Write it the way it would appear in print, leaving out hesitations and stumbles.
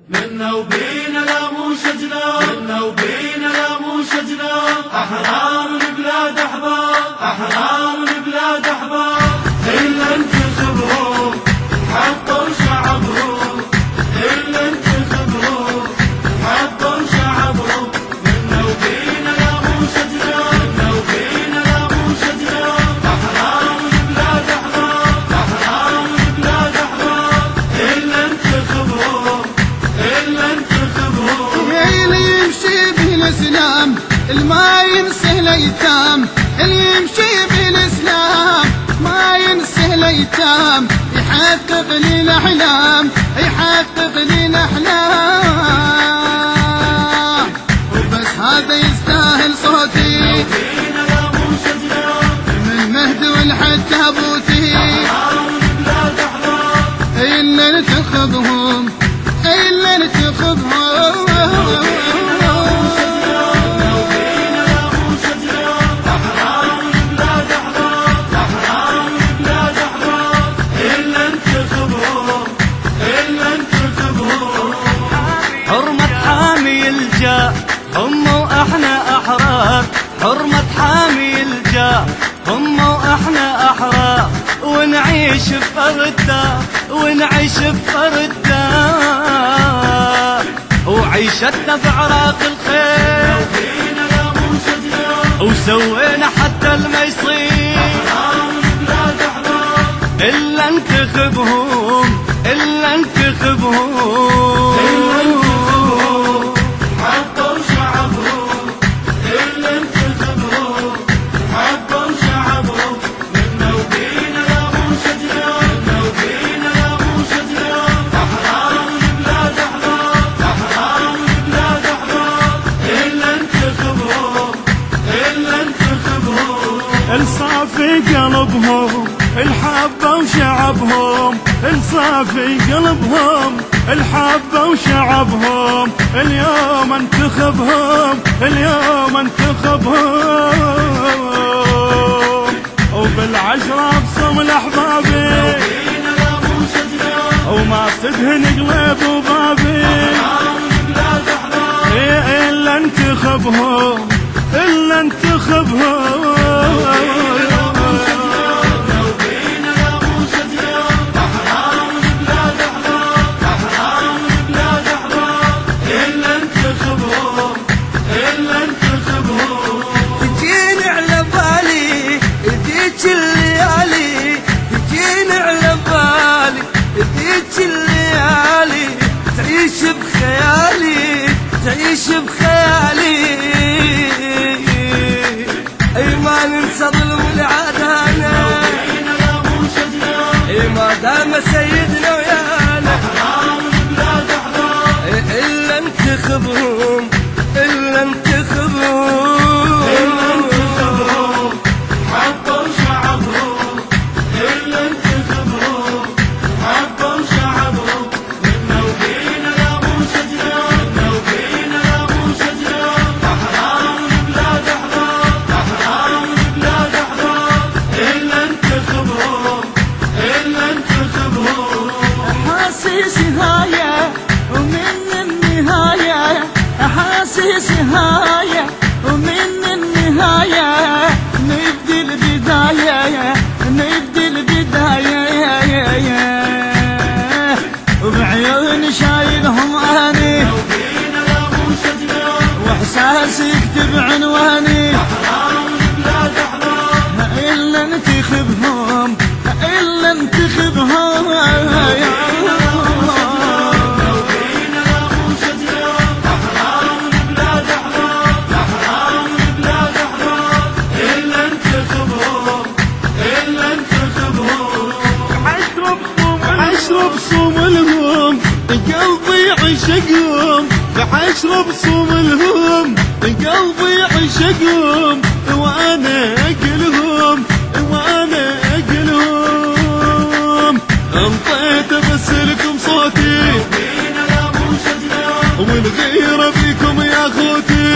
منا وبينا لا مو شجنا، منا وبينا لا مو شجنا، أحرار البلاد أحباب، أحرار البلاد أحباب، إلا انتخبهم حطوا شعبهم، إلا انتخبهم حطوا شعبهم، منا وبينا لا مو شجنا، منا وبينا لا مو شجنا، أحرار البلاد أحباب، أحرار البلاد أحباب، إلا انتخبهم، إلا انتخبهم. اللي يمشي بالإسلام الما ينسى الأيتام، اللي يمشي بالإسلام ما ينسى الأيتام، يحقق لي الأحلام، يحقق لي الأحلام، وبس هذا يستاهل صوتي من مهد والحد تابوتي، إلا ننتخبهم، إلا ننتخبهم. حرمة حامي الجاه هم واحنا احرار، حرمة حامي الجاه هم واحنا احرار، ونعيش بفردا، ونعيش بفردا، وعيشتنا بعراق الخير، وسوينا حتى الميصير، إلا انتخبهم، إلا انتخبهم، حطوا شعبهم، إلا انتخبهم حطوا شعبهم، منا وبينا لا مو شجنا، منا وبينا لا مو شجنا، أحرار البلاد أحباب، أحرار البلاد أحباب، إلا انتخبهم، إلا انتخبهم. الصافي قلبهم الحبة وشعبهم، الصافي قلبهم الحبة وشعبهم، اليوم انتخبهم، اليوم انتخبهم، وبالعشرة ابصم الاحبابي وما صدهن قلب وبابي، الا انتخبهم، الا انتخبهم. تجيني على بالي ذيك الليالي، تجيني على بالي ذيك الليالي، تعيش بخيالي، تعيش بخيالي، اي ما ننسى ظلم العدالة، اي ما دام سيدنا ويانا، الا انتخبهم، إلا انتخبهم، حطوا شعبهم، إلا انتخبهم حطوا شعبهم، منا وبينا لا مو شجنا، منا وبينا لا مو شجنا، أحرار البلاد أحباب، أحرار البلاد أحباب، إلا انتخبهم، إلا انتخبهم. أحاسيس نهاية ومن النهاية، أحاسيس نهاية ومن النهاية، نبدي البداية، نبدي البداية، وبعيون شايلهم أني وإحساسي يكتب عنواني، إلا انتخبهم، إلا انتخبهم. بعشرة بصوم الهم قلبي عشقهم، بعشرة بصوم الهم قلبي عشقهم، وانا اقلهم، وانا اقلهم، انطيت بس لكم صوتي والغيرة بيكم يا اخوتي.